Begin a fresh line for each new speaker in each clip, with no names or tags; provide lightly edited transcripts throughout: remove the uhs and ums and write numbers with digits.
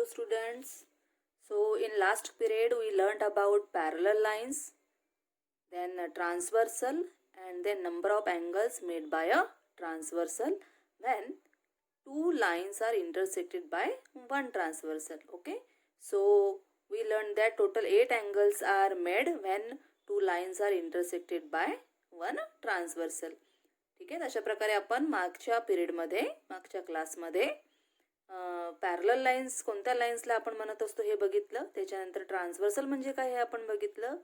students. So in last period we learned about parallel lines, then transversal, and then number of angles made by a transversal when two lines are intersected by one transversal. Okay, so we learned that total 8 angles are made when two lines are intersected by one transversal. ठीक आहे, अशा प्रकारे आपण मागच्या क्लासमध्ये parallel lines कोणत्या लाईन्सला आपण म्हणत असतो हे बघितलं. त्याच्यानंतर ट्रान्सव्हर्सल म्हणजे काय हे आपण बघितलं.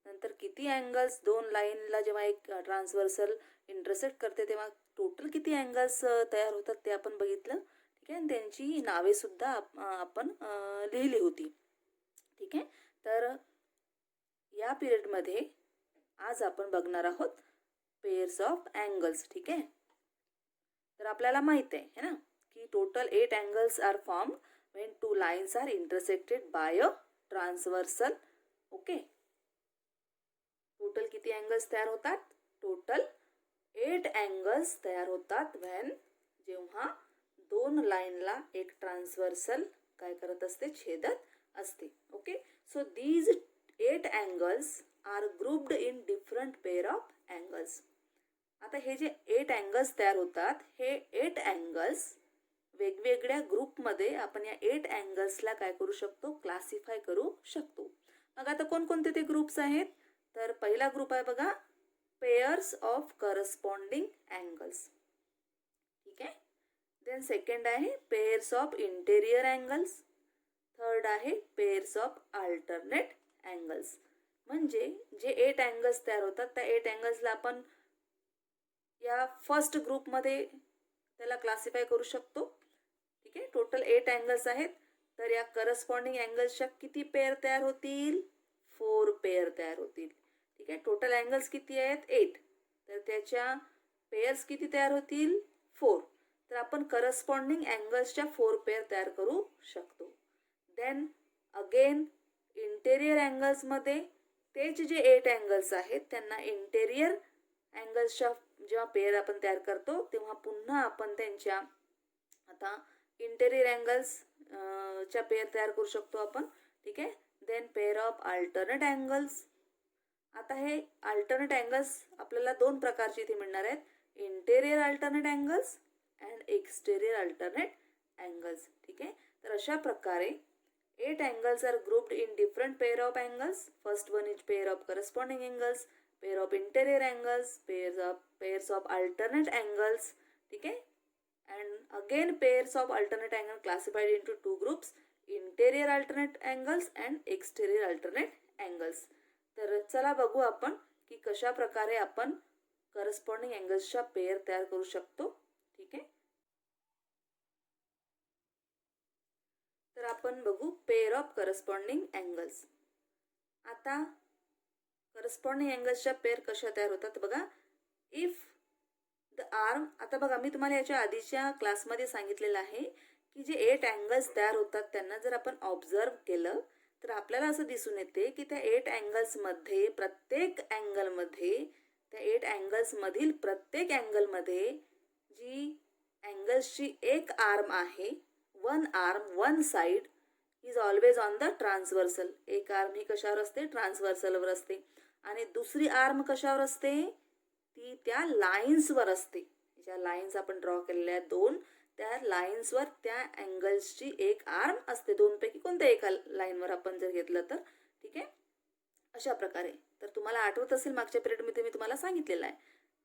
नंतर किती अँगल्स दोन लाईनला जेव्हा एक ट्रान्सव्हर्सल इंटरसेक्ट करते तेव्हा टोटल किती अँगल्स तयार होतात ते आपण बघितलं. ठीक आहे, आणि त्यांची नावे सुद्धा आपण लिहिली होती. ठीक आहे, तर या पिरियडमध्ये आज आपण बघणार आहोत पेयर्स ऑफ अँगल्स. ठीक आहे, तर आपल्याला माहित आहे ना की total 8 angles are formed when two lines are intersected by a transversal. Okay, total किती अँगल्स तयार होतात? टोटल 8 angles तयार होतात जेव्हा दोन लाईनला एक ट्रान्सव्हर्सल काय करत असते, छेदत असते. Okay, so these 8 angles are grouped in different pair of angles. आता हे जे 8 angles तयार होतात हे 8 angles वेगवेगळ्या ग्रुपमध्ये आपण या 8 अँगल्सला काय करू शकतो, क्लासिफाय करू शकतो. मग आता कोणकोणते ते ग्रुप्स आहेत? तर पहिला ग्रुप आहे बघा, पेयर्स ऑफ करस्पॉन्डिंग अँगल्स. ठीक आहे, देन सेकंड आहे pairs of interior angles. Third आहे पेयर्स ऑफ अल्टरनेट अँगल्स. म्हणजे जे 8 अँगल्स तयार होतात त्या 8 अँगल्सला आपण या फर्स्ट ग्रुपमध्ये त्याला क्लासिफाय करू शकतो. ठीक आहे, टोटल 8 अँगल्स आहेत. तर या करस्पॉन्डिंग अँगल्सच्या किती पेअर तयार होतील? 4 पेअर तयार होतील. ठीक आहे, टोटल अँगल्स किती आहेत? 8. तर त्याच्या पेअर्स किती तयार होतील? 4. तर आपण करस्पॉन्डिंग अँगल्सच्या 4 पेअर तयार करू शकतो. देन अगेन इंटेरियर अँगल्समध्ये तेच जे 8 अँगल्स आहेत त्यांना इंटेरियर अँगल्सच्या जेव्हा पेअर आपण तयार करतो तेव्हा पुन्हा आपण त्यांच्या आता इंटेरियर अँगल्स च्या पेअर तयार करू शकतो आपण. ठीक आहे, then pair of alternate angles. आता हे अल्टरनेट अँगल्स आपल्याला दोन प्रकारचे इथे मिळणार आहेत, interior alternate angles and exterior alternate angles. ठीक आहे, तर अशा प्रकारे 8 angles are grouped in different pair of angles. First one is pair of corresponding angles, pair of interior angles, pairs of alternate angles. ठीक आहे, and again pairs of alternate angle classified into two groups, interior alternate angles and exterior alternate angles. तर चला बघू आपण की कशा प्रकारे आपण करस्पॉन्डिंग अँगल्सच्या पेअर तयार करू शकतो. ठीक आहे, तर आपण बघू पेअर ऑफ करस्पॉन्डिंग अँगल्स. आता करस्पॉन्डिंग अँगल्सच्या पेअर कशा तयार होतात बघा. इफ द आर्म, आता बघा मी तुम्हाला याच्या आधीच्या क्लासमध्ये सांगितलेलं आहे की जे 8 अँगल्स तयार होतात त्यांना जर आपण ऑब्झर्व केलं तर आपल्याला असं दिसून येते की त्या 8 अँगल्समध्ये प्रत्येक अँगलमध्ये त्या 8 अँगल्समधील प्रत्येक अँगलमध्ये जी अँगल्सची एक आर्म आहे, one arm one side is always on the transversal. एक आर्म ही कशावर असते? ट्रान्सव्हर्सलवर असते. आणि दुसरी आर्म कशावर असते? ती त्या लाईन्सवर असते. ज्या लाईन्स आपण ड्रॉ केलेल्या आहेत दोन, त्या लाईन्सवर त्या अँगल्सची एक आर्म असते. दोनपैकी कोणत्या एका लाईनवर आपण जर घेतलं तर. ठीक आहे, अशा प्रकारे. तर तुम्हाला आठवत असेल मागच्या पिरियडमध्ये मी तुम्हाला सांगितलेलं आहे.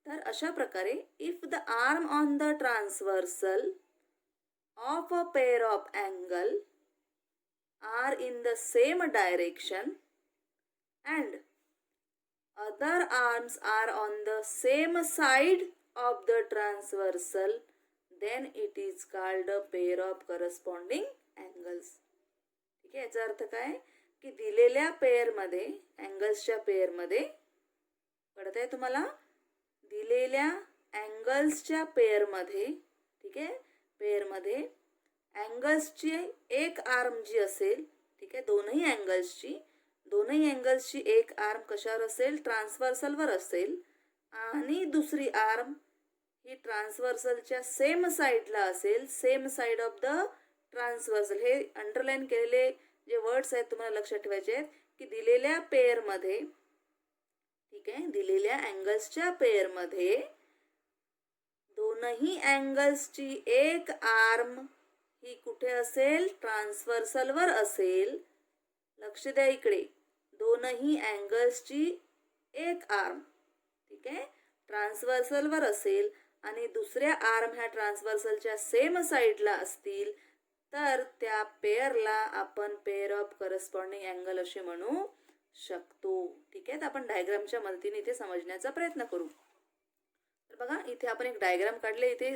तर अशा प्रकारे if the arm on the transversal of a pair of angle are in the same direction and other arms are on the same side of the transversal, then it is called a pair of corresponding angles. ठीक आहे, याचा अर्थ काय की दिलेल्या पेअरमध्ये अँगल्सच्या पेअरमध्ये कळत आहे तुम्हाला, दिलेल्या अँगल्सच्या पेअरमध्ये, ठीक आहे, पेअरमध्ये अँगल्सची एक आर्म जी असेल, ठीक आहे, दोनही अँगल्सची एक आर्म कशावर असेल? ट्रान्सव्हर्सलवर असेल. आणि दुसरी आर्म ही ट्रान्सव्हर्सलच्या सेम साईडला असेल, same side of the transversal, हे अंडरलाईन केलेले जे वर्ड्स आहेत तुम्हाला लक्षात ठेवायचे आहेत की दिलेल्या पेअरमध्ये, ठीक आहे, दिलेल्या अँगल्सच्या पेअरमध्ये दोनही अँगल्सची एक आर्म ही कुठे असेल, ट्रान्सव्हर्सलवर असेल. लक्ष द्या इकडे, दोनही अँगल्सची एक आर्म, ठीक आहे, ट्रान्सव्हर्सलवर असेल आणि दुसऱ्या आर्म ह्या ट्रान्सव्हर्सलच्या सेम साईडला असतील तर त्या पेअरला आपण पेअर ऑफ करस्पॉन्डिंग अँगल असे म्हणू शकतो. ठीक आहे, तर आपण डायग्रामच्या मदतीने इथे समजण्याचा प्रयत्न करू. तर बघा इथे आपण एक डायग्राम काढले. इथे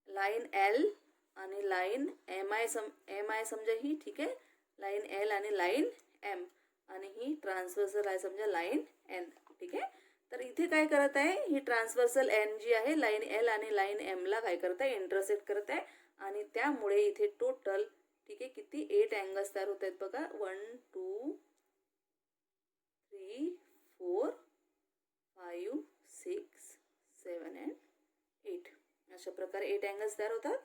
लाईन एल आणि लाईन एम आय समजा ही, ठीक आहे, लाईन एल आणि लाईन एम, आणि ही ट्रान्सव्हर्सल आहे समजा लाईन एन. ठीक आहे, तर इथे काय करत आहे, ही ट्रान्सव्हर्सल एन जी आहे लाईन एल आणि लाईन एम ला काय करत आहे, इंटरसेक्ट करत आहे, आणि त्यामुळे इथे टोटल, ठीक आहे, किती 8 अँगल्स तयार होत आहेत बघा. 1 2 3 4 5 6 7 and 8 अशा प्रकारे 8 अँगल्स तयार होतात.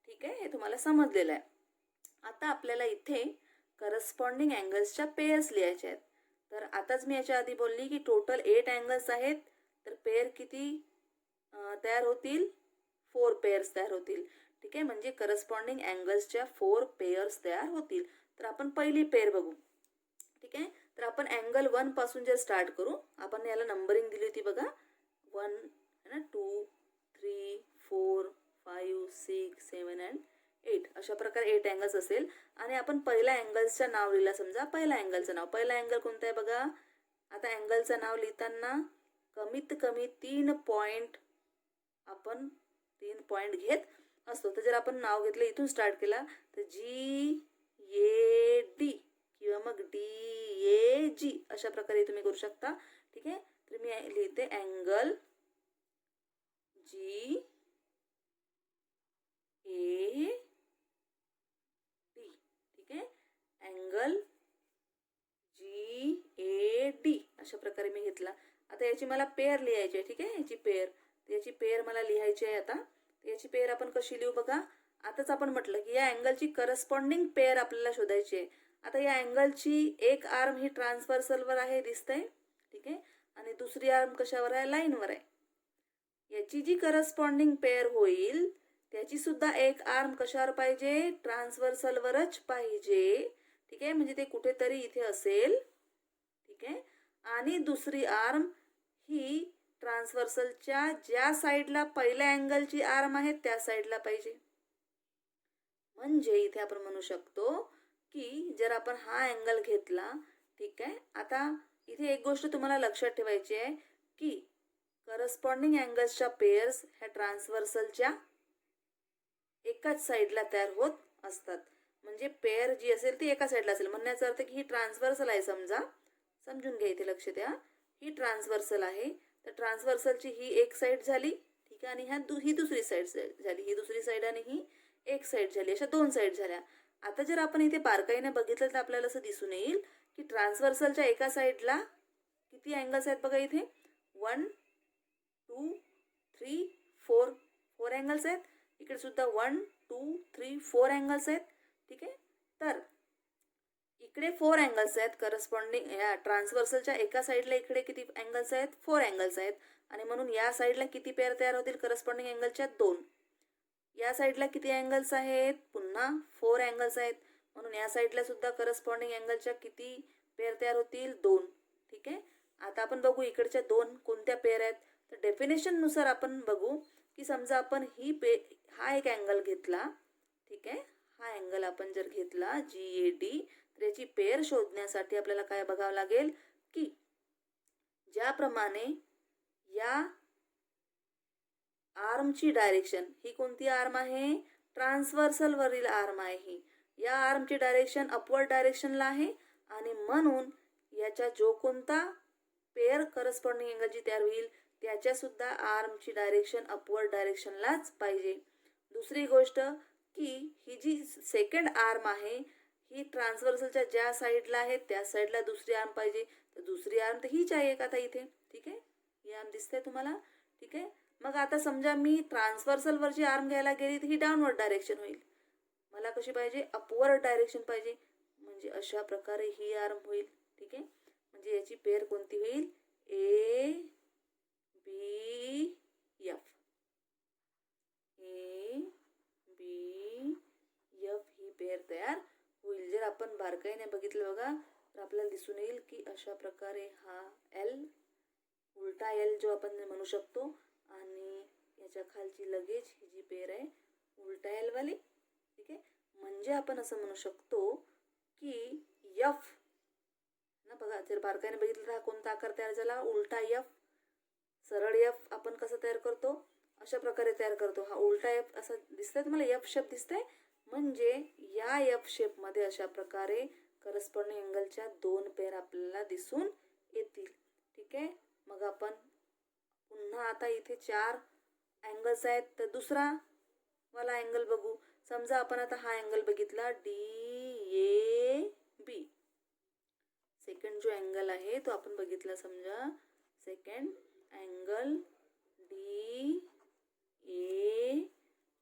ठीक आहे, हे तुम्हाला समजलेलं आहे. आता आपल्याला इथे करस्पॉन्डिंग अँगल्सच्या पेअर्स लिहायच्या आहेत. तर आताच मी याच्या आधी बोलली की टोटल 8 अँगल्स आहेत, तर पेअर किती तयार होतील, 4 पेअर्स तयार होतील. ठीक आहे, म्हणजे करस्पॉन्डिंग अँगल्सच्या 4 पेअर्स तयार होतील. तर आपण पहिली पेअर बघू. ठीक आहे, तर आपण अँगल 1 पासून जर स्टार्ट करू, आपण याला नंबरिंग दिली होती बघा, 1 है ना, 2 3 4 5 6 7 and 8 अशा प्रकारे 8 अँगल्स असेल. आणि आपण पहिल्या अँगल्सचं नाव लिहिलं, समजा पहिल्या अँगलचं नाव, पहिला अँगल कोणता आहे बघा. आता अँगलचं नाव लिहिताना कमीत कमी 3 पॉइंट आपण 3 पॉइंट घेत असतो. तर जर आपण नाव घेतलं, इथून स्टार्ट केला, तर जी ए डी किंवा मग डी ए जी अशा प्रकारे तुम्ही करू शकता. ठीक आहे, तर मी लिहिते अँगल जी ए डी. ठीक आहे, अँगल जी ए डी अशा प्रकारे मी घेतला. आता याची मला पेअर लिहायची आहे. ठीक आहे, याची पेअर मला लिहायची आहे. आता याची पेअर आपण कशी लिहू बघा. आताच आपण म्हटलं की या अँगलची करस्पॉन्डिंग पेअर आपल्याला शोधायची आहे. आता या अँगलची एक आर्म ही ट्रान्सव्हर्सलवर आहे, दिसतंय. ठीक आहे, आणि दुसरी आर्म कशावर आहे, लाईनवर आहे. याची जी करस्पॉन्डिंग पेअर होईल त्याची सुद्धा एक आर्म कशावर पाहिजे, ट्रान्सव्हर्सलवरच पाहिजे. ठीक आहे, म्हणजे ते कुठेतरी इथे असेल. ठीक आहे, आणि दुसरी आर्म ही ट्रान्सव्हर्सलच्या ज्या साईडला पहिल्या अँगलची आर्म आहे त्या साईडला पाहिजे. म्हणजे इथे आपण म्हणू शकतो की जर आपण हा अँगल घेतला, ठीक आहे, आता इथे एक गोष्ट तुम्हाला लक्षात ठेवायची आहे की करस्पॉन्डिंग अँगल्सच्या पेअर्स ह्या ट्रान्सव्हर्सलच्या एकाच साईडला तयार होत असतात. म्हणजे पेअर जी असेल ती एका साईडला असेल. म्हणण्याचा अर्थ की ही ट्रान्सव्हर्सल आहे, समजून घ्या, इथे लक्ष द्या, ही ट्रान्सव्हर्सल आहे. तर ट्रान्सव्हर्सलची ही एक साईड झाली, ठीक आहे, आणि ही दुसरी साईड झाली, ही दुसरी साईड आणि ही एक साईड झाली, अशा 2 साईड झाल्या. आता जर आपण इथे बारकाईने बघितलं तर आपल्याला असं दिसून येईल की ट्रान्सव्हर्सलच्या एका साईडला किती अँगल्स आहेत बघा. इथे 1 2 3 4 अँगल्स आहेत. इकडे सुद्धा 1 2 3 4 अँगल्स आहेत. ठीक आहे, तर इकडे 4 अँगल्स आहेत करस्पॉन्डिंग या ट्रान्सव्हर्सलच्या एका साईडला. इकडे किती अँगल्स आहेत, 4 अँगल्स आहेत. आणि म्हणून या साईडला किती पेअर तयार होतील करस्पॉन्डिंग अँगलच्या, 2. या साईडला किती अँगल्स आहेत, पुन्हा 4 अँगल्स आहेत. म्हणून या साईडला सुद्धा करस्पॉन्डिंग अँगलच्या किती पेअर तयार होतील, 2. ठीक आहे, आता आपण बघू इकडच्या 2 कोणत्या पेअर आहेत. तर डेफिनेशन नुसार आपण बघू की समजा आपण हा एक अँगल घेतला. ठीक आहे, हा अँगल आपण जर घेतला जी ए डी, तर याची पेअर शोधण्यासाठी आपल्याला काय बघावं लागेल की ज्याप्रमाणे या आर्मची डायरेक्शन, ही कोणती आर्म आहे, ट्रान्सव्हर्सल वरील आर्म आहे. ही या आर्मची डायरेक्शन अपवर्ड डायरेक्शनला आहे आणि म्हणून याच्या जो कोणता पेअर करस्पॉन्डिंग अँगल जी तयार होईल त्याच्या सुद्धा आर्मची डायरेक्शन अपवर्ड डायरेक्शनलाच पाहिजे. दुसरी गोष्ट की ही जी सेकंड आर्म आहे ही ट्रान्सव्हर्सलच्या ज्या साईडला आहे त्या साईडला दुसरी आर्म पाहिजे. तर दुसरी आर्म तर हीच आहे एक आता इथे. ठीक आहे, ही आर्म दिसते तुम्हाला. ठीक आहे, मग आता समजा मी ट्रान्सव्हर्सलवरची आर्म घ्यायला गेली तर ही डाऊनवर्ड डायरेक्शन होईल. मला कशी पाहिजे, अपवर्ड डायरेक्शन पाहिजे. म्हणजे अशा प्रकारे ही आर्म होईल. ठीक आहे, म्हणजे याची पेअर कोणती होईल, A B F. A B F ही पेअर तयार होईल. जर आपण बारकाईने बघितलं बघा तर आपल्याला दिसून येईल की अशा प्रकारे हा एल, उलटा एल जो आपण म्हणू शकतो, आणि याच्या खालची लगेच ही जी पेअर आहे उलटा एल वाली. ठीक आहे, म्हणजे आपण असं म्हणू शकतो की एफ ना, बघा जर बारकाईने बघितलं तर हा कोणता आकार तयार झाला, उलटा एफ. सरळ एफ आपण कसं तयार करतो, अशा प्रकारे तयार करतो. हा उलटा एफ असा दिसतंय तुम्हाला, एफ शेप दिसतंय. म्हणजे या एफ शेपमध्ये अशा प्रकारे करस्पॉन्डिंग अँगलच्या दोन पेअर आपल्याला दिसून येतील. ठीक आहे, मग आपण पुन्हा आता इथे 4 अँगल्स आहेत, तर दुसरा वाला अँगल बघू. समजा आपण आता हा अँगल बघितला DAB. सेकंड जो अँगल आहे तो आपण बघितला, समजा सेकंड अँगल DA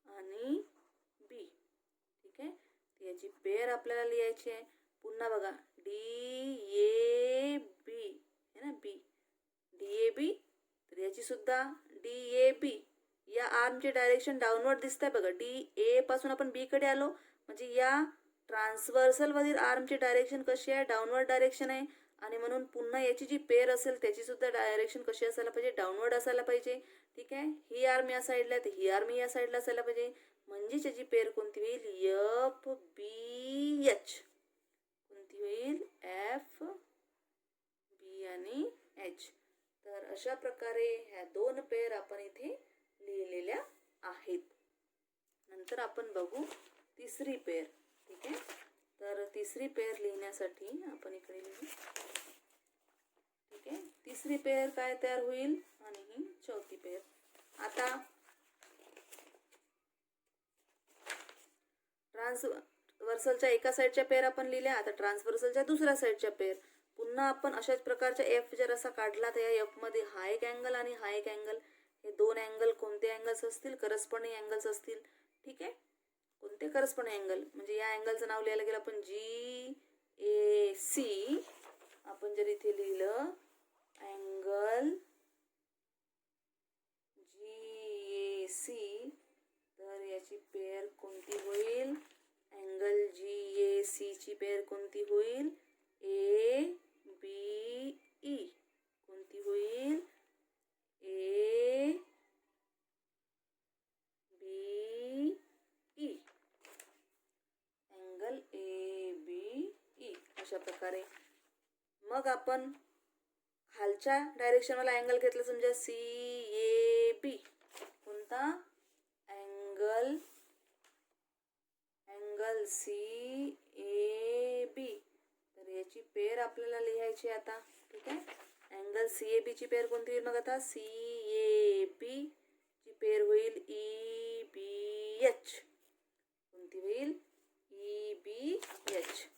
आणि B. ठीक आहे, याची पेअर आपल्याला लिहायची आहे. पुन्हा बघा DAB है ना, B DAB, तर याची सुद्धा DAB. या आर्मचे डायरेक्शन डाऊनवर्ड दिसतंय बघा. DA पासून आपण B कडे आलो, म्हणजे या ट्रान्सव्हर्सल वरील आर्मची डायरेक्शन कशी आहे, डाऊनवर्ड डायरेक्शन आहे. आणि म्हणून पुन्हा याची जी पेअर असेल त्याची सुद्धा डायरेक्शन कशी असायला पाहिजे, डाऊनवर्ड असायला पाहिजे. ठीक आहे, ही आर्म या साईडला तर ही आर्म या साईडला असायला पाहिजे. म्हणजेच याची पेअर कोणती होईल, FBH. कोणती होईल, FB आणि H. तर अशा प्रकारे ह्या दोन पेअर आपण इथे लिहिलेल्या आहेत. नंतर आपण बघू तिसरी पेअर. ठीक आहे, तर तिसरी पेअर लिहिण्यासाठी आपण इकडे लिहू. ठीक आहे, तिसरी पेअर काय तयार होईल, आणि ही चौथी पेअर. आता ट्रान्सव्हर्सलच्या एका साईडच्या पेअर आपण लिहिल्या, आता ट्रान्सव्हर्सलच्या दुसऱ्या साईडच्या पेअर. पुन्हा आपण अशाच प्रकारच्या एफ जर असा काढला तर या एफ मध्ये हा एक अँगल आणि हा एक अँगल, हे दोन अँगल कोणते अँगल्स असतील, करस्पॉन्डिंग अँगल्स असतील. ठीक आहे, कोणते करस्पॉन्डिंग अँगल, म्हणजे या अँगलचं नाव लिहायला गेलं आपण GAC. आपण जर इथे लिहिलं अँगल GAC, तर याची पेअर कोणती होईल, अँगल GAC ची पेअर कोणती होईल, ABE. कोणती होईल, ABE. अँगल ABE अशा प्रकारे. मग आपण खालच्या डायरेक्शनवाला अँगल घेतला, समजा CAB. कोणता, अँगल CAB. तर याची पेअर आपल्याला लिहायची आता. ठीक आहे, अँगल CAB ची पेअर कोणती होईल, मग आता CAB ची पेअर होईल EBH. कोणती होईल, EBH.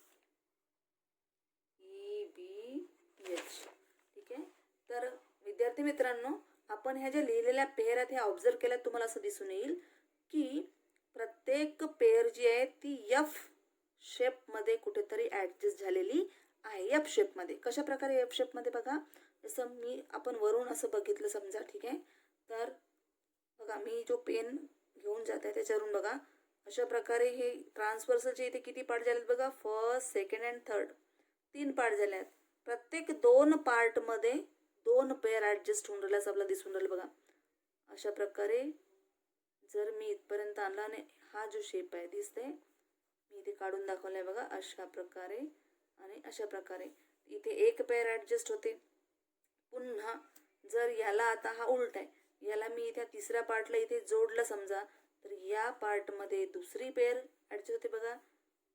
ठीक आहे, तर विद्यार्थी मित्रांनो, आपण ह्या ज्या लिहिलेल्या पेअर आहेत ह्या ऑब्झर्व केल्यात, तुम्हाला असं दिसून येईल की प्रत्येक पेअर जी आहे ती एफ शेपमध्ये कुठेतरी ॲडजस्ट झालेली आहे. एफ शेपमध्ये कशा प्रकारे, एफ शेपमध्ये बघा, जसं आपण वरून असं बघितलं समजा. ठीक आहे, तर बघा मी जो पेन घेऊन जात आहे त्याच्यावरून बघा, अशा प्रकारे हे ट्रान्सव्हर्सलचे इथे किती पार्ट झालेत बघा, first, second and third, 3 part झाले आहेत. प्रत्येक 2 पार्टमध्ये 2 पेअर ॲडजस्ट होऊन राहिल्यास आपल्याला दिसून राहिलं बघा. अशा प्रकारे जर मी इथपर्यंत आणला आणि हा जो शेप आहे दिसते, मी इथे काढून दाखवला आहे बघा, अशा प्रकारे आणि अशा प्रकारे इथे एक पेअर ॲडजस्ट होते. पुन्हा जर याला आता हा उलट आहे, याला मी इथे तिसऱ्या पार्टला इथे जोडलं समजा, तर या पार्टमध्ये दुसरी पेअर ॲडजस्ट होते बघा,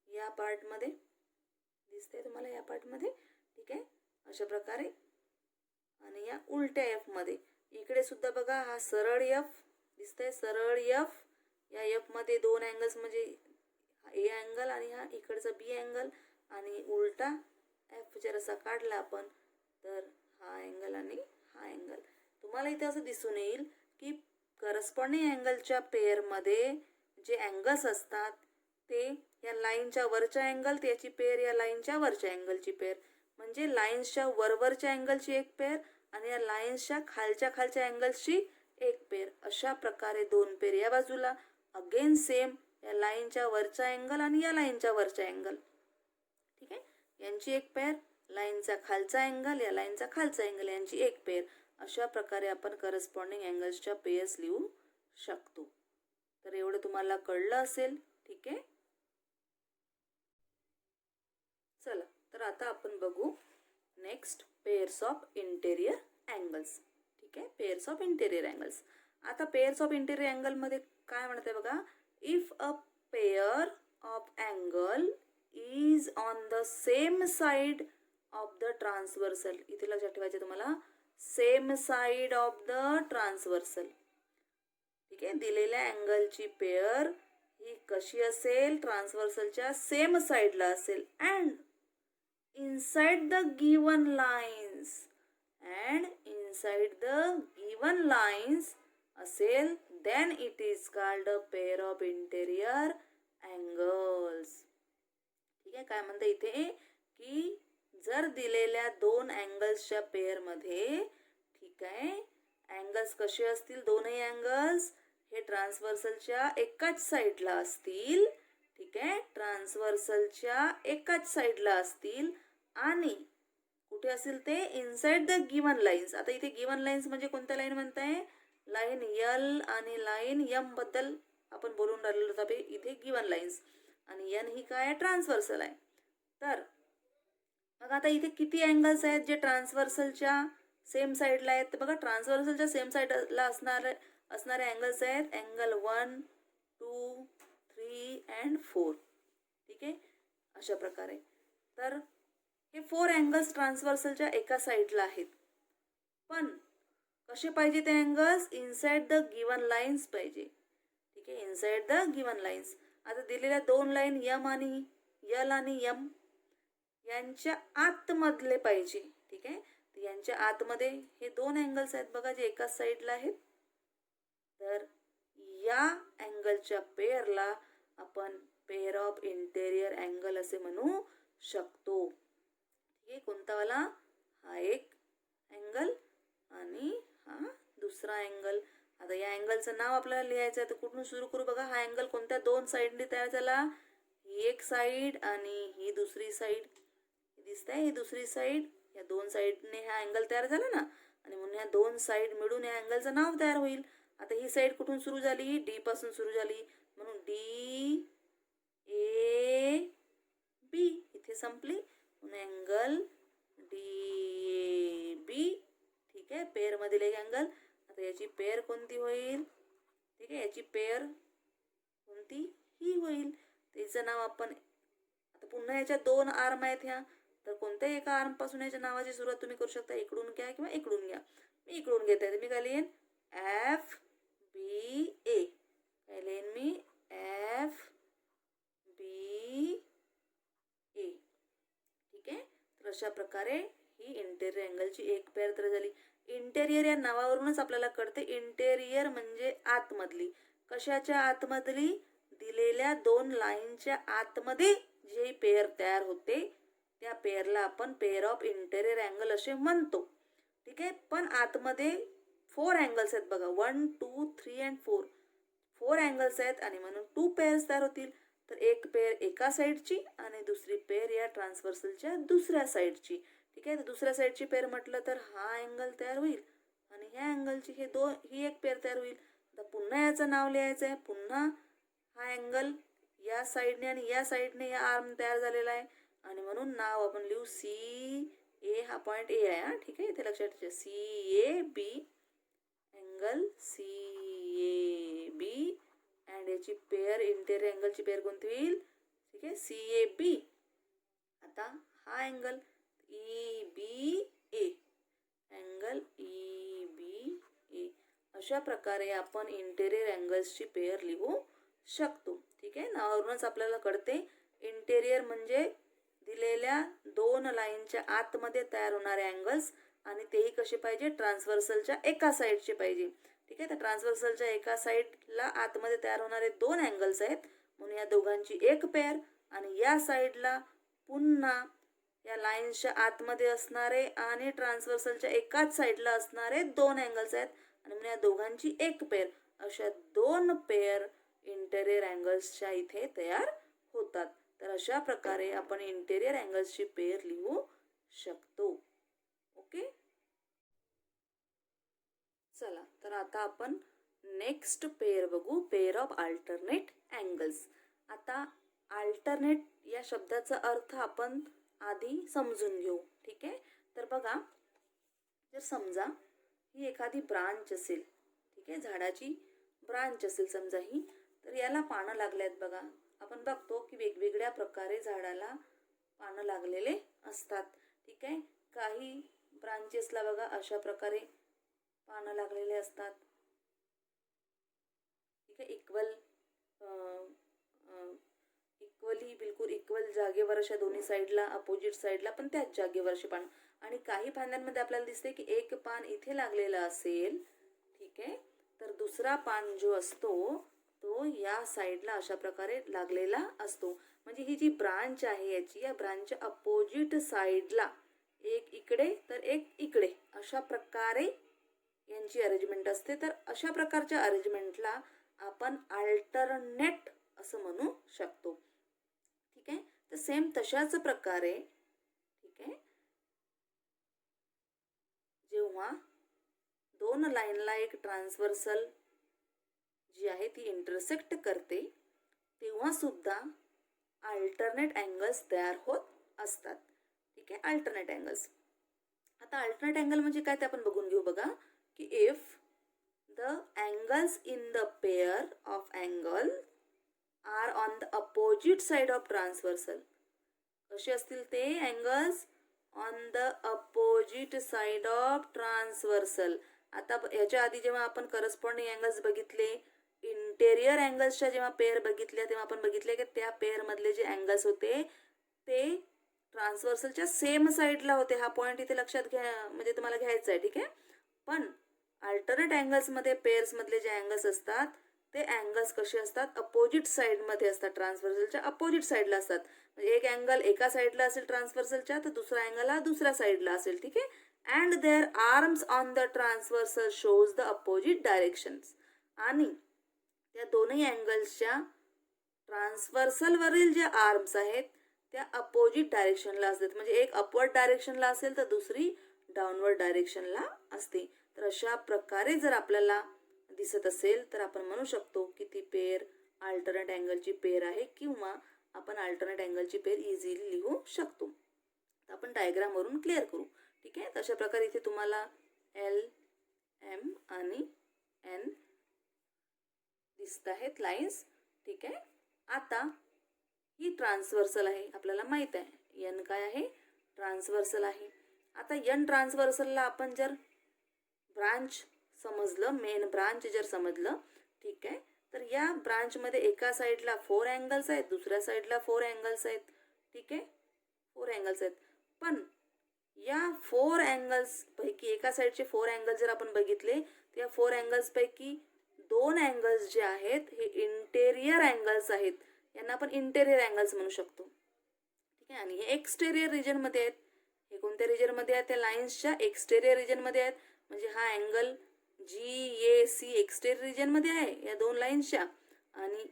या पार्टमध्ये दिसते तुम्हाला, या पार्टमध्ये. ठीक आहे, अशा प्रकारे. आणि या उलट्या एफ मध्ये इकडे सुद्धा बघा, हा सरळ एफ दिसतंय, सरळ एफ. या एफ मध्ये 2 अँगल्स, म्हणजे ए अँगल आणि हा इकडचा बी अँगल. आणि उलटा एफ जर असा काढला आपण तर हा अँगल आणि हा अँगल. तुम्हाला इथे असं दिसून येईल की करस्पॉन्डिंग अँगलच्या पेअरमध्ये जे अँगल्स असतात ते या लाईनच्या वरच्या अँगल त्याची पेअर या लाईनच्या वरच्या अँगलची पेअर, म्हणजे लाईन्सच्या वरवरच्या अँगलची एक पेअर आणि या लाईन्सच्या खालच्या अँगल्सची एक पेअर. अशा प्रकारे दोन पेअर या बाजूला, अगेन सेम या लाईनच्या वरचा अँगल आणि या लाईनच्या वरचा अँगल. ठीक आहे, यांची एक पेअर, लाईनचा खालचा अँगल या लाईनचा खालचा अँगल यांची एक पेअर. अशा प्रकारे आपण करस्पॉन्डिंग अँगल्सच्या पेअर्स लिहू शकतो. तर एवढं तुम्हाला कळलं असेल. ठीक आहे, चला तर आता आपण बघू next pairs of interior angles. ठीक आहे, पेअर्स ऑफ इंटेरियर अँगल्स. आता पेअर्स ऑफ इंटेरियर अँगलमध्ये काय म्हणते बघा, if a pair of angle is on the same side of the transversal. इथे लक्षात ठेवायचे तुम्हाला, same side of the transversal. ठीक आहे, दिलेल्या अँगलची पेअर ही कशी असेल, ट्रान्सव्हर्सलच्या सेम साइडला असेल and inside the given lines असेल, then it is called a pair of interior angles. ठीक आहे, काय म्हणते इथे की जर दिलेल्या दोन अँगल्सच्या पेअर मध्ये, ठीक आहे, अँगल्स कसे असतील, दोनही अँगल्स हे ट्रान्सव्हर्सलच्या एकाच साइडला असतील. ठीक आहे, ट्रान्सव्हर्सलच्या एकाच साइडला असतील आणि कुठे असेल ते इनसाइड द गिवन लाईन्स. आता इथे गिवन लाईन्स म्हणजे कोणत्या लाईन म्हणताय, लाईन यल आणि लाईन यम बद्दल आपण बोलून राहिलो होतो. इथे गिवन लाईन्स आणि यन ही काय आहे, ट्रान्सव्हर्सल आहे. तर मग आता इथे किती अँगल्स आहेत जे ट्रान्सव्हर्सलच्या सेम साइडला आहेत. तर बघा, ट्रान्सव्हर्सलच्या सेम साइडला असणारे अँगल्स आहेत अँगल 1, 2, 3 अँड 4. ठीक आहे, अशा प्रकारे. तर हे 4 अँगल्स ट्रान्सव्हर्सलच्या एका साइडला आहेत. पण कसे पाहिजे ते angles, inside the given lines पाहिजे. ठीक आहे, इनसाइड द गिवन लाईन्स. आता दिलेल्या दोन लाईन यम आणि यल आणि यम यांच्या आतमधले पाहिजे. ठीक आहे, तर यांच्या आतमध्ये हे दोन अँगल्स आहेत बघा जे एकाच साइडला आहेत. तर या अँगलच्या पेअरला आपण पेअर ऑफ इंटेरियर अँगल असे म्हणू शकतो. ठीक आहे, कोणता वाला, हा एक अँगल आणि हा दुसरा अँगल. आता या अँगलचं नाव आपल्याला लिहायचं आहे. तर कुठून सुरू करू बघा, हा अँगल कोणत्या दोन साइडने तयार झाला, ही एक साइड आणि ही दुसरी साइड. दिसत आहे ही दुसरी साइड, या दोन साइडने हा अँगल तयार झाला ना, आणि म्हणून या दोन साइड मिळून या अँगलचं नाव तयार होईल. आता ही साइड कुठून सुरू झाली, डी पासून सुरू झाली, म्हणून डी ए बी इथे संपली, म्हणून अँगल डी ए बी. ठीक आहे, पेअर मधील एक अँगल. आता याची पेअर कोणती होईल, ठीक आहे, याची पेअर कोणती, ही होईल. त्याचं नाव आपण आता पुन्हा याच्या दोन आर्म आहेत ह्या, तर कोणत्याही एका आर्म पासून याच्या नावाची सुरुवात तुम्ही करू शकता. इकडून घ्या किंवा इकडून घ्या. मी इकडून घेते, तर मी काय लिहिन, एफ बी ए. काय लिहिन मी, एफ बी ए. ठीक आहे, तर अशा प्रकारे ही इंटेरियर अँगलची एक पेअर तर झाली. इंटेरियर या नावावरूनच आपल्याला कळते, इंटेरियर म्हणजे आतमधली. कशाच्या आतमधली, दिलेल्या दोन लाईनच्या आतमध्ये जे पेअर तयार होते त्या पेअरला आपण पेअर ऑफ इंटेरियर अँगल असे म्हणतो. ठीक आहे, पण आतमध्ये 4 अँगल्स आहेत बघा, 1, 2, 3 अँड 4. 4 अँगल्स आहेत आणि म्हणून 2 पेअर्स तयार होतील. तर एक पेअर एका साइडची आणि दुसरी पेअर या ट्रान्सव्हर्सलच्या दुसऱ्या साइडची. ठीक आहे, तर दुसऱ्या साइडची पेअर म्हटलं तर हा अँगल तयार होईल आणि ह्या अँगलची ही एक पेअर तयार होईल. तर पुन्हा याचं नाव लिहायचं आहे. पुन्हा हा अँगल या साइडने आणि या साइडने या आर्म तयार झालेला आहे आणि म्हणून नाव आपण लिहू सी ए. हा पॉइंट ए आहे. हा, ठीक आहे, इथे लक्षात ठेवा, C A B, angle C A B and याची पेअर इंटेरियर अँगलची पेअर कोणती होईल, ठीक आहे, सी ए बी. आता हा angle E B A, angle E B A. अशा प्रकारे आपण इंटेरियर अँगल्सची पेअर लिहू शकतो. ठीक आहे, नावावरूनच आपल्याला कळते इंटेरियर म्हणजे दिलेल्या दोन लाईनच्या आतमध्ये तयार होणारे अँगल्स आणि तेही कसे पाहिजे, ट्रान्सव्हर्सलच्या एका साइडचे पाहिजे. ठीक आहे, तर ट्रान्सव्हर्सलच्या एका साइडला आतमध्ये तयार होणारे दोन अँगल्स आहेत म्हणून या दोघांची एक पेअर, आणि या साईडला पुन्हा या लाईन्सच्या आतमध्ये असणारे आणि ट्रान्सव्हर्सलच्या एकाच साईडला असणारे 2 अँगल्स आहेत, आणि म्हणून या दोघांची एक पेअर. अशा 2 पेअर इंटेरियर अँगल्सच्या इथे तयार होतात. तर अशा प्रकारे आपण इंटेरियर अँगल्सची पेअर लिहू शकतो. ओके, चला तर आता आपण नेक्स्ट पेअर बघू, पेअर ऑफ अल्टरनेट अँगल्स. आता अल्टरनेट या शब्दाचा अर्थ आपण आधी समजून घेऊ. ठीक आहे, तर बघा, जर समजा ही एखादी ब्रांच असेल, ठीक आहे, झाडाची ब्रांच असेल समजा ही, तर याला पानं लागल्यात बघा. आपण बघतो की वेगवेगळ्या प्रकारे झाडाला पानं लागलेले असतात. ठीक आहे, काही ब्रांचेसला बघा अशा प्रकारे पानं लागलेले असतात. ठीक आहे, इक्वली बिलकुल इक्वल जागेवर अशा दोन्ही साईडला, अपोजिट साईडला पण त्याच जागेवर असे पान. आणि काही फांद्यांमध्ये आपल्याला दिसते की एक पान इथे लागलेलं असेल, ठीक आहे, तर दुसरा पान जो असतो तो या साईडला अशा प्रकारे लागलेला असतो. म्हणजे ही जी ब्रांच आहे याची, या ब्रांचच्या अपोजिट साईडला एक इकडे तर एक इकडे अशा प्रकारे यांची अरेंजमेंट असते. तर अशा प्रकारच्या अरेंजमेंटला आपण अल्टरनेट असं म्हणू शकतो. ठीक आहे, तर सेम तशाच प्रकारे, ठीक आहे, जेव्हा 2 लाईनला एक ट्रान्सव्हर्सल जी आहे ती इंटरसेक्ट करते, तेव्हा सुद्धा अल्टरनेट अँगल्स तयार होत असतात. ठीक आहे, अल्टरनेट अँगल्स. आता अल्टरनेट अँगल म्हणजे काय ते आपण बघून घेऊ. बघा की if the angles in the pair of angle are on the opposite side of transversal. कसे असतील ते angles? On the opposite side of transversal. आता याच्या आधी जेव्हा आपण करस्पॉन्डिंग अँगल्स बघितले, इंटेरियर अँगल्सच्या जेव्हा पेअर बघितल्या, तेव्हा आपण बघितले की त्या पेअर मधले जे अँगल्स होते ते ट्रान्सव्हर्सलच्या सेम साईडला होते. हा पॉईंट इथे लक्षात घ्या, म्हणजे तुम्हाला घ्यायचा आहे. ठीक आहे, पण अल्टरनेट अँगल्समध्ये पेअर्समधले जे अँगल्स असतात ते अँगल्स कसे असतात? अपोजिट साईडमध्ये असतात, ट्रान्सव्हर्सलच्या अपोजिट साईडला असतात. म्हणजे एक अँगल एका साईडला असेल ट्रान्सव्हर्सलच्या, तर दुसरा अँगल हा दुसऱ्या साईडला असेल. ठीक आहे, and their arms on the transversal shows the opposite directions. आणि त्या दोन्ही अँगल्सच्या ट्रान्सव्हर्सलवरील जे आर्म्स आहेत त्या अपोजिट डायरेक्शनला असतात. म्हणजे एक अपवर्ड डायरेक्शनला असेल तर दुसरी डाऊनवर्ड डायरेक्शनला असते. तर अशा प्रकारे जर आपल्याला दिसत असेल तर आपण म्हणू शकतो की ती पेअर अल्टरनेट अँगलची पेअर आहे, किंवा आपण अल्टरनेट अँगलची पेअर इझिली लिहू शकतो. आपण डायग्रामवरून क्लिअर करू. ठीक आहे, तशा प्रकारे इथे तुम्हाला एल, एम आणि एन दिसत आहेत लाईन्स. ठीक आहे, आता ही ट्रान्सव्हर्सल आहे, आपल्याला माहित आहे एन काय आहे? ट्रान्सव्हर्सल आहे. आता एन ट्रान्सव्हर्सलला आपण जर ब्रांच समजलं, मेन ब्रांच जर समजलं, ठीक आहे, तर या ब्रांचमध्ये एका साईडला 4 अँगल्स आहेत, दुसऱ्या साईडला 4 अँगल्स आहेत. ठीक आहे, 4 अँगल्स आहेत. पण या 4 अँगल्स पैकी एका साईडचे 4 अँगल्स जर आपण बघितले, तर या 4 अँगल्स पैकी 2 अँगल्स जे आहेत हे इंटेरियर अँगल्स आहेत. यांना आपण इंटेरियर अँगल्स म्हणू शकतो. ठीक आहे, आणि हे एक्सटेरियर रिजनमध्ये आहेत. हे कोणत्या रिजनमध्ये आहेत? त्या लाईन्सच्या एक्सटेरियर रिजनमध्ये आहेत. म्हणजे हा अँगल GAC एक्सटेरियर रिजनमध्ये आहे या 2 लाईन्सच्या, आणि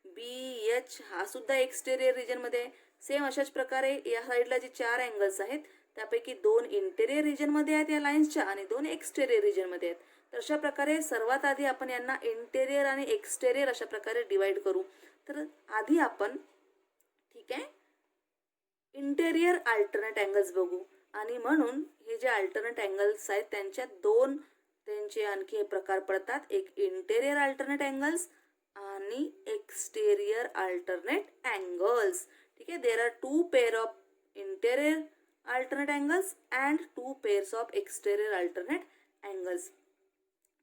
EBH हा सुद्धा एक्सटेरियर रिजनमध्ये आहे. सेम अशाच प्रकारे या साईडला जे 4 अँगल्स आहेत त्यापैकी 2 इंटेरियर रिजनमध्ये आहेत या लाईन्सच्या, आणि 2 एक्सटेरियर रिजनमध्ये आहेत. तर अशा प्रकारे सर्वात आधी आपण यांना इंटेरियर आणि एक्सटेरियर अशा प्रकारे डिवाइड करू. तर आधी आपण, ठीक आहे, इंटेरियर अल्टरनेट अँगल्स बघू. आणि म्हणून हे जे अल्टरनेट अँगल्स आहेत त्यांचे आणखी हे प्रकार पडतात. एक इंटेरियर अल्टरनेट अँगल्स आणि एक्सटेरियर अल्टरनेट अँगल्स. ठीक आहे, there are 2 pair of interior alternate angles and 2 pairs of exterior alternate angles.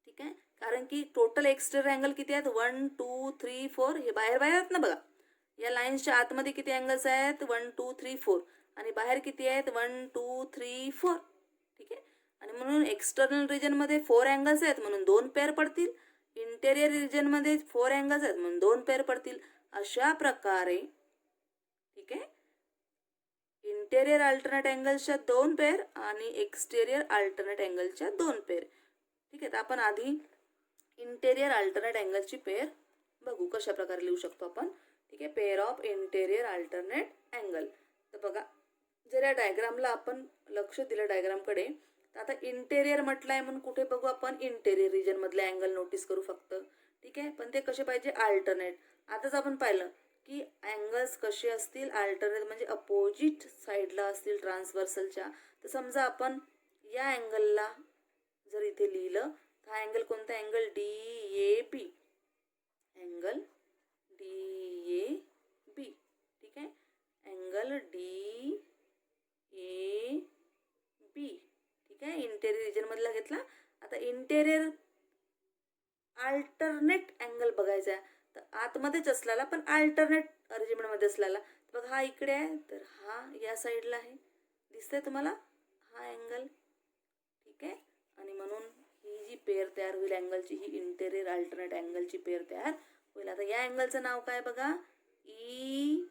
ठीक आहे, कारण की टोटल एक्सटेरियर अँगल किती आहेत? 1 2 3 4. हे बाहेर आहेत ना बघा, या लाईन्सच्या आतमध्ये किती अँगल्स आहेत? 1 2 3 4. आणि बाहेर किती आहेत? 1 2 3 4. ठीक आहे, आणि म्हणून एक्सटर्नल रिजनमध्ये 4 अँगल्स आहेत म्हणून 2 पेअर पडतील, इंटेरियर रिजनमध्ये 4 अँगल्स आहेत म्हणून 2 पेअर पडतील. अशा प्रकारे ठीक आहे, इंटेरियर अल्टरनेट अँगल्सच्या 2 पेअर आणि एक्सटेरियर अल्टरनेट अँगलच्या 2 पेअर. ठीक आहे, तर आपण आधी इंटेरियर अल्टरनेट अँगलची पेअर बघू कशा प्रकारे लिहू शकतो आपण. ठीक आहे, pair of interior alternate angle. तर बघा, जर या डायग्रामला आपण लक्ष दिलं डायग्रामकडे, तर आता इंटेरियर म्हटलं आहे म्हणून कुठे बघू आपण, इंटेरियर रिजन मधले अँगल नोटीस करू फक्त. ठीक आहे, पण ते कसे पाहिजे, अल्टरनेट. आताच आपण पाहिलं की अँगल्स कसे असतील, अल्टरनेट म्हणजे अपोजिट साईडला असतील ट्रान्सव्हर्सलच्या. तर समजा आपण या अँगलला जर इथे लिहिलं तर हा अँगल कोणता, अँगल DAB, अँगल DAB. ठीक आहे, अँगल DAB. ठीक आहे, इंटेरियर रिजन मधला घेतला. आता इंटेरियर अल्टरनेट अँगल बघायचा आहे, तर आतमध्येच असलेला पण अल्टरनेट अरेंजमेंट मध्ये असलेला. बघा हा इकडे आहे, तर हा या साईडला आहे, दिसतंय तुम्हाला हा अँगल. ठीक आहे, आणि म्हणून ही जी पेअर तयार होईल अँगलची, ही इंटेरियर अल्टरनेट अँगलची पेअर तयार होईल. आता या अँगलचं नाव काय बघा, EBA.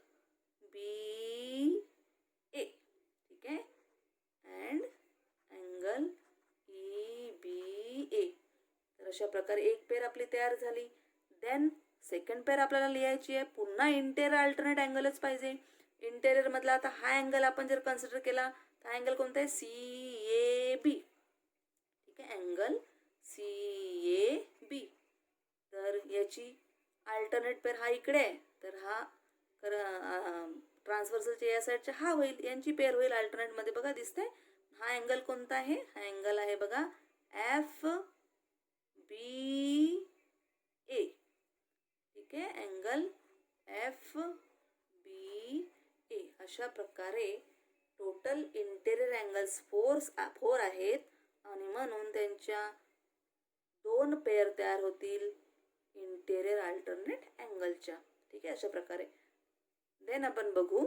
ठीक आहे, अँड अँगल EBA. तर अशा प्रकारे एक पेअर आपली तयार झाली. देन सेकंड पेअर आपल्याला लिहायची आहे. पुन्हा इंटेरियर अल्टरनेट अँगलच पाहिजे. इंटेरियर मधला आता हा अँगल आपण जर कन्सिडर केला तर हा अँगल कोणता आहे, CAB. ठीक आहे, अँगल CAB. तर याची अल्टरनेट पेअर हा इकडे आहे, तर हा ट्रान्सव्हर्सलच्या या साईडच्या हा होईल, यांची पेअर होईल अल्टरनेट मध्ये. बघा दिसतंय हा अँगल कोणता आहे, हा अँगल आहे बघा FBA. ठीक आहे, अँगल FBA. अशा प्रकारे टोटल इंटेरियर अँगल्स 4 आहेत आणि म्हणून त्यांच्या 2 पेअर तयार होतील इंटेरियर अल्टरनेट अँगलच्या. ठीक आहे, अशा प्रकारे. देन आपण बघू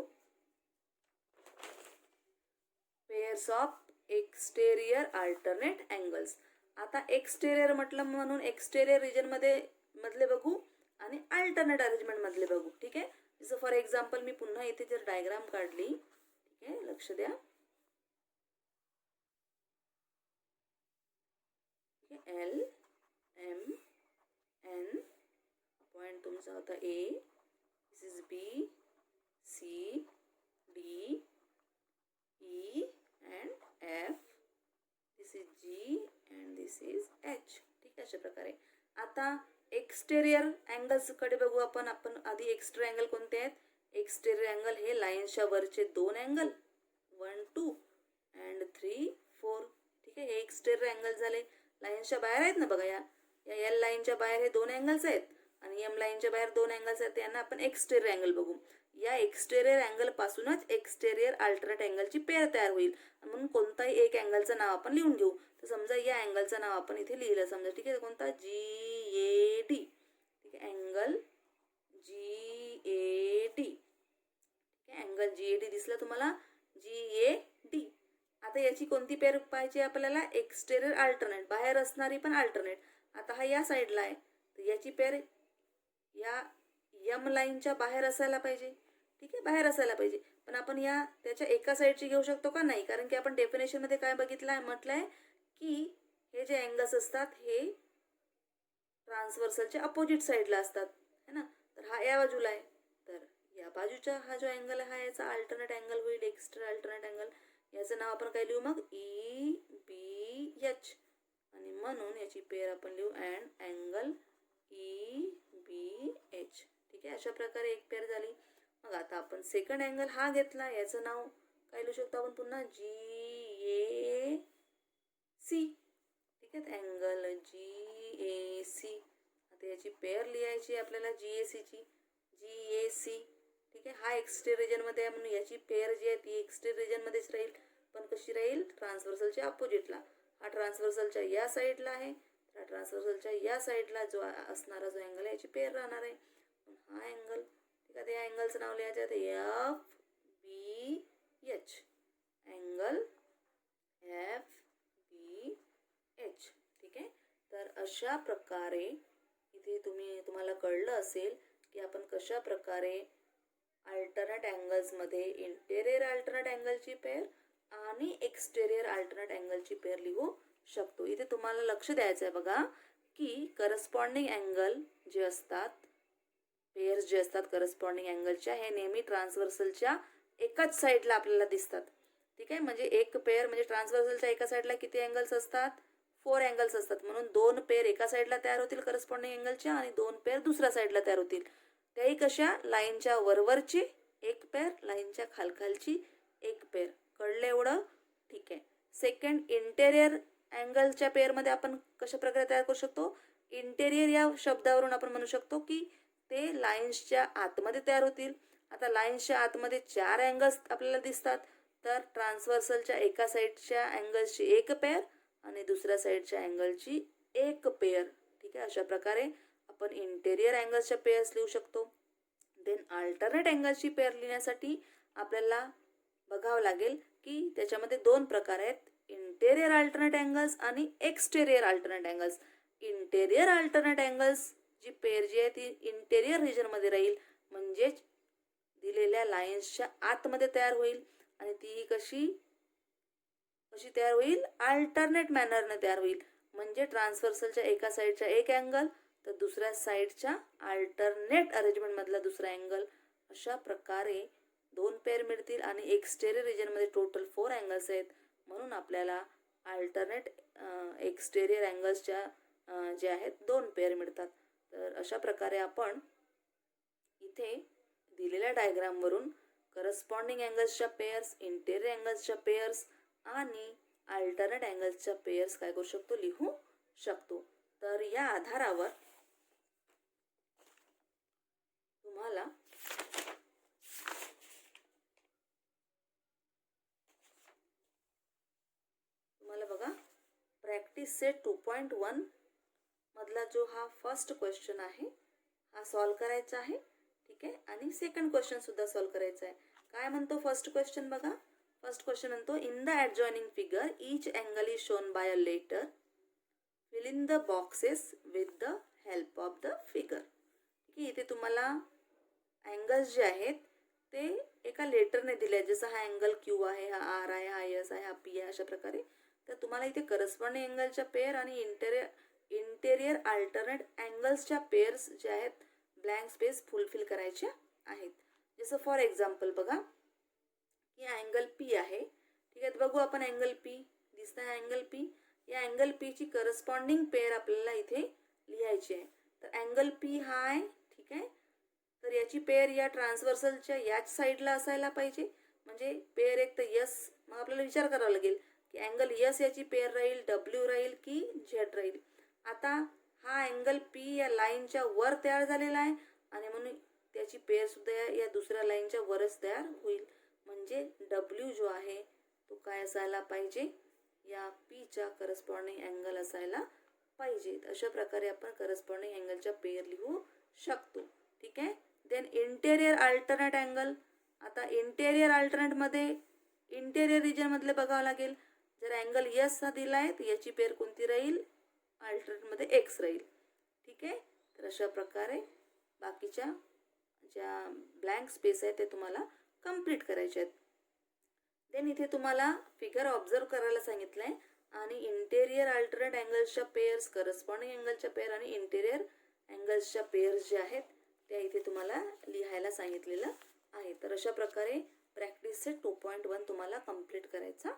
pairs of exterior alternate angles. आता एक्सटेरियर म्हटलं म्हणून एक्सटेरियर रिजन मधले बघू आणि अल्टरनेट अरेंजमेंट मधले बघू. ठीक आहे, जसं फॉर एक्झाम्पल मी पुन्हा इथे जर डायग्राम काढली, ठीक आहे, लक्ष द्या. L M N पॉइंट तुमचा होता A, this is B, C, D, E and F, this is G and this is H. ठीक आहे, अशा प्रकारे. आता एक्सटेरियर अँगल्स कडे बघू आपण. आधी एक्सटेरियर अँगल कोणते आहेत, एक्सटेरियर अँगल हे लाईन्सच्या वरचे 2 अँगल 1, 2 and 3, 4. ठीक आहे, हे एक्सटेरियर अँगल झाले. लाईन्सच्या बाहेर आहेत ना बघा, या L लाईनच्या बाहेर हे 2 अँगल्स आहेत आणि M लाईनच्या बाहेर 2 अँगल्स आहेत, यांना आपण एक्सटेरियर अँगल बघू. या एक्सटेरियर अँगल पासूनच एक्सटेरियर अल्टरनेट अँगलची पेअर तयार होईल. म्हणून कोणताही एक अँगलचं नाव आपण लिहून घेऊ. तर समजा या अँगलचं नाव आपण इथे लिहिलं समजा. ठीक आहे, कोणता, GAD. ठीक आहे, अँगल GAD. ठीक आहे, अँगल GAD दिसलं तुम्हाला, GAD. आता याची कोणती पेअर पाहिजे आपल्याला, एक्सटेरियर अल्टरनेट, बाहेर असणारी पण अल्टरनेट. आता हा या साईडला आहे, तर याची पेअर या M लाईनच्या बाहेर असायला पाहिजे. ठीक आहे, बाहेर असायला पाहिजे. पण आपण या त्याच्या एका साईडची घेऊ शकतो का, नाही, कारण की आपण डेफिनेशन मध्ये काय म्हटलंय की हे जे अँगल्स असतात हे ट्रान्सव्हर्सलच्या अपोजिट साईडला असतात, है ना. तर हा या बाजूला आहे, तर या बाजूचा हा जो अँगल आहे हा याचा अल्टरनेट अँगल होईल, एक्स्ट्रा अल्टरनेट अँगल. याचं नाव आपण काय लिहू मग, EBH. आणि म्हणून याची पेअर आपण लिहू अँड अँगल EBH. ठीक आहे, अशा प्रकारे एक पेअर झाली. मग आता आपण सेकंड अँगल हा घेतला, याचं नाव काय लिहू शकतो आपण पुन्हा, GAC. ठीक आहे, अँगल GAC. आता याची पेअर लिहायची आपल्याला GACची, GAC. ठीक आहे, हा एक्सटेरियर रिजन मध्ये आहे म्हणून याची पेअर जी आहे ती एक्सटेरियर रिजन मध्येच राहील, पण कशी राहील, ट्रान्सव्हर्सलच्या अपोजिटला. हा ट्रान्सव्हर्सलच्या या साईडला आहे, तर ट्रान्सव्हर्सलच्या या साईडला जो असणारा जो अँगल आहे याची पेअर राहणार आहे. हा अँगल. ठीक आहे, या अँगलचं नाव लिहायचं आहे FBH. Angle FBH. ठीक आहे, तर अशा प्रकारे इथे तुम्हाला कळलं असेल की आपण कशा प्रकारे अल्टरनेट अँगल्समध्ये इंटेरियर अल्टरनेट अँगलची पेअर आणि एक्सटेरियर अल्टरनेट अँगलची पेअर लिहू शकतो. इथे तुम्हाला लक्ष द्यायचं आहे बघा की करस्पॉन्डिंग अँगल जे असतात, पेअर्स जे असतात करस्पॉन्डिंग अँगलच्या, हे नेहमी ट्रान्सव्हर्सलच्या एकाच साईडला आपल्याला दिसतात. ठीक आहे, म्हणजे एक पेअर म्हणजे ट्रान्सव्हर्सलच्या एका साईडला किती अँगल्स असतात? 4 अँगल्स असतात. म्हणून 2 पेअर एका साईडला तयार होतील करस्पॉन्डिंग अँगलच्या आणि 2 पेअर दुसऱ्या साईडला तयार होतील. त्याही कशा? लाईनच्या वरवरची एक पेअर, लाईनच्या खालखालची एक पेअर. कळलं एवढं? ठीक आहे. सेकंड, इंटेरियर अँगलच्या पेअरमध्ये आपण कशा प्रकारे तयार करू शकतो? इंटेरियर या शब्दावरून आपण म्हणू शकतो की ते लाईन्सच्या आतमध्ये तयार होतील. आता लाईन्सच्या आतमध्ये 4 अँगल्स आपल्याला दिसतात, तर ट्रान्सव्हर्सलच्या एका साईडच्या अँगल्सची एक पेअर आणि दुसऱ्या साईडच्या अँगलची एक पेअर. ठीक आहे, अशा प्रकारे आपण इंटेरियर अँगल्सच्या पेअर्स लिहू शकतो. देन अल्टरनेट अँगल्सची पेअर लिहिण्यासाठी आपल्याला बघावं लागेल की त्याच्यामध्ये 2 प्रकार आहेत, इंटेरियर अल्टरनेट अँगल्स आणि exterior alternate angles. Interior alternate angles जी पेअर जी आहे ती इंटेरियर रिजनमध्ये राहील, म्हणजेच दिलेल्या लाईन्सच्या आतमध्ये तयार होईल आणि ती कशी तयार होईल? अल्टरनेट मॅनरने तयार होईल. म्हणजे ट्रान्सव्हर्सलच्या एका साईडच्या एक अँगल तर दुसऱ्या साईडच्या अल्टरनेट अरेंजमेंटमधला दुसरा अँगल. अशा प्रकारे 2 पेअर मिळतील आणि एक्सटेरियर रिजनमध्ये टोटल 4 अँगल्स आहेत. म्हणून आपल्याला अल्टरनेट एक्सटेरियर अँगल्सच्या जे आहेत 2 पेअर मिळतात. तर अशा प्रकारे आपण इथे दिलेल्या डायग्रामवरून करस्पॉन्डिंग अँगल्सच्या पेअर्स, इंटेरियर अँगल्सच्या पेअर्स आणि अल्टरनेट अँगल्सच्या पेअर्स काय करू शकतो? लिहू शकतो. तर या आधारावर तुम्हाला बघा प्रॅक्टिस सेट 2.1 मधला जो हा फर्स्ट क्वेश्चन आहे हा सॉल्व करायचा आहे. ठीक आहे, आणि सेकंड क्वेश्चन सुद्धा सॉल्व करायचा आहे. काय म्हणतो फर्स्ट क्वेश्चन? बघा, फर्स्ट क्वेश्चन म्हणतो in the adjoining figure each angle is shown by a letter, fill in the boxes with the help of the figure. ठीक आहे, इथे तुम्हाला अँगल्स जे आहेत ते एका लेटरने दिले आहेत. जसं हा अँगल क्यू आहे, हा आर आहे, हा एस आहे, हा पी आहे, अशा प्रकारे. तर तुम्हाला इथे करस्पॉन्डिंग अँगलच्या पेअर आणि इंटेरियर अल्टरनेट अँगल्सच्या पेअर्स जे आहेत ब्लँक स्पेस फुलफिल करायच्या आहेत. जसं फॉर एक्झाम्पल बघा, ही अँगल पी आहे. ठीक आहे, बघू आपण अँगल पी दिसत आहे. अँगल पी, या अँगल पीची करस्पॉन्डिंग पेअर आपल्याला इथे लिहायची आहे. तर अँगल पी हा आहे. ठीक आहे, तर याची पेअर या ट्रान्सव्हर्सलच्या याच साईडला असायला पाहिजे. म्हणजे पेअर एक तर यस, मग आपल्याला विचार करावा लागेल की अँगल यस याची पेअर राहील डब्ल्यू राहील की झेड राहील. आता हा अँगल पी या लाईनच्या वर तयार झालेला आहे आणि म्हणून त्याची पेअर सुद्धा या दुसऱ्या लाईनच्या वरच तयार होईल. म्हणजे डब्ल्यू जो आहे तो काय असायला पाहिजे? या पीच्या करस्पॉन्डिंग अँगल असायला पाहिजे. अशा प्रकारे आपण करस्पॉन्डिंग अँगलच्या पेअर लिहू शकतो. ठीक आहे, देन इंटेरियर अल्टरनेट अँगल. आता इंटेरियर अल्टरनेटमध्ये इंटेरियर रिजनमधले बघावं लागेल. जर अँगल यस हा दिला आहे तर याची पेअर कोणती राहील? अल्टरनेटमध्ये एक्स राहील. ठीक आहे, तर अशा प्रकारे बाकीच्या ज्या ब्लँक स्पेस आहे ते तुम्हाला कंप्लीट करायचे आहेत. देन इथे तुम्हाला फिगर ऑब्झर्व करायला सांगितलं आहे आणि इंटेरियर अल्टरनेट अँगल्सच्या पेअर्स, करस्पॉन्डिंग अँगलच्या पेअर आणि इंटेरियर अँगल्सच्या पेअर्स जे आहेत त्या इथे तुम्हाला लिहायला सांगितलेलं आहे. तर अशा प्रकारे प्रॅक्टिस सेट 2.1 तुम्हाला कंप्लीट करायचा